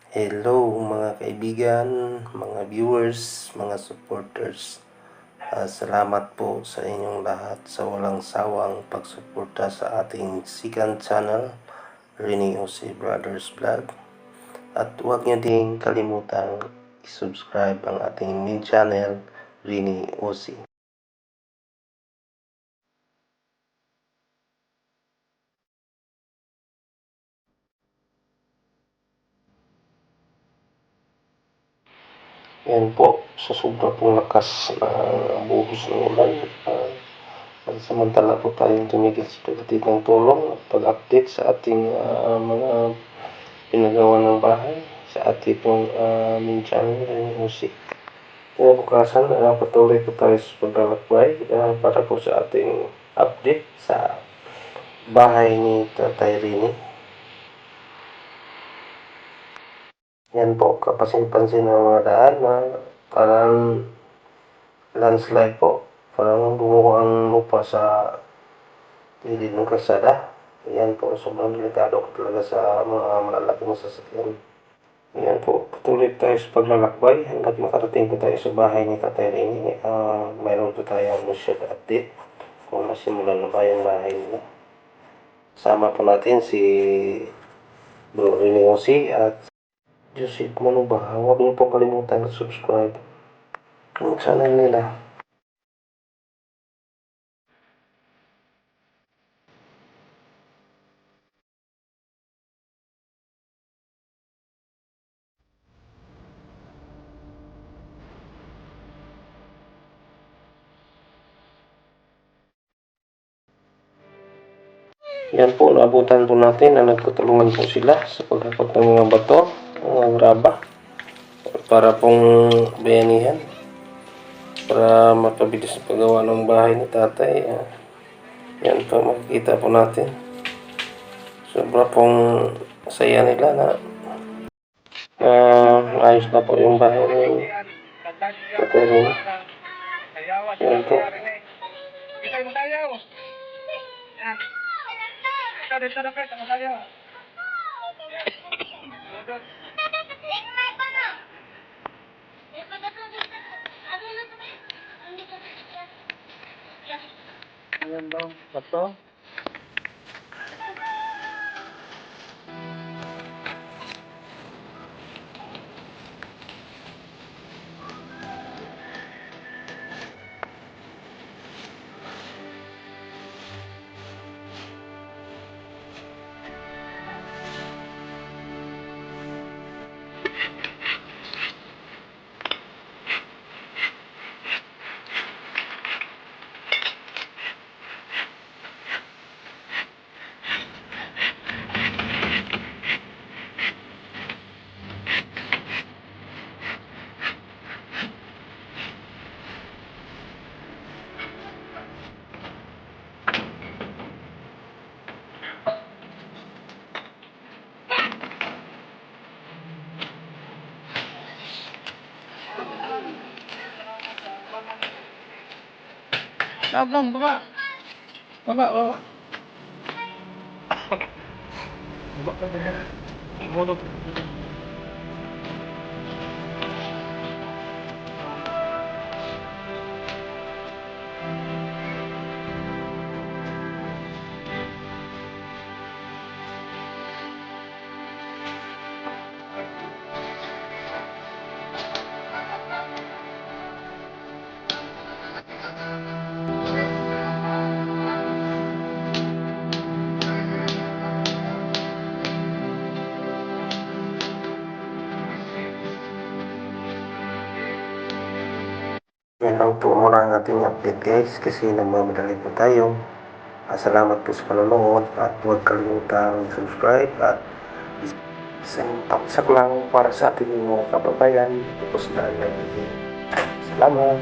Hello mga kaibigan, mga viewers, mga supporters. Salamat po sa inyong lahat sa walang sawang pagsuporta sa ating second channel, Rini Jose Brothers Vlog. At huwag niyo ding kalimutang i-subscribe ang ating main channel, Rini Jose. Yan po, sa sobra pong lakas na buhos ng ulan. Samantala po tayong tumigil sa paghatid ng tulong at pag-update sa ating mga pinagawa ng bahay sa ating pong main channel ng music. Kinabukasan, patuloy po tayo sa paglalakbay para po sa ating update sa bahay ni Tatay Rini. Yan po, kapansin-pansin ng mga daan na parang landslide po. Parang bumuho ang lupa sa gilid ng kalsada. Yan po, sobrang delikado talaga sa mga malalaking sasakyan. Yan po, patuloy tayo sa paglalakbay hanggat makarating po tayo sa bahay ni Tatay Rini. Mayroon po tayong short update kung nasimulan na ba yung bahay nila. Sama po natin si Bro Rini Jose at Joseph Manuba. Huwag niyo po kalimutan subscribe ang channel nila. Yan po, naabutan po natin na nagtutulungan po sila sa paghakot ng mga bato, mga graba, para pong bayanihan, para mapabilis ang paggawa ng bahay ni tatay. Yan po, makikita po natin. Sobra pong saya nila na ayos na po yung bahay ni tatay Rini. Yan po. Ayan daw, bato. Baba. Baba, baba. Baba ka dyan. Mulog. Yan lang po muna ang ating update guys kasi nagmamadali po tayo. Salamat po sa panonood at huwag kalimutang subscribe at isang paksak lang para sa ating mga kababayan. Tapos na. Salamat.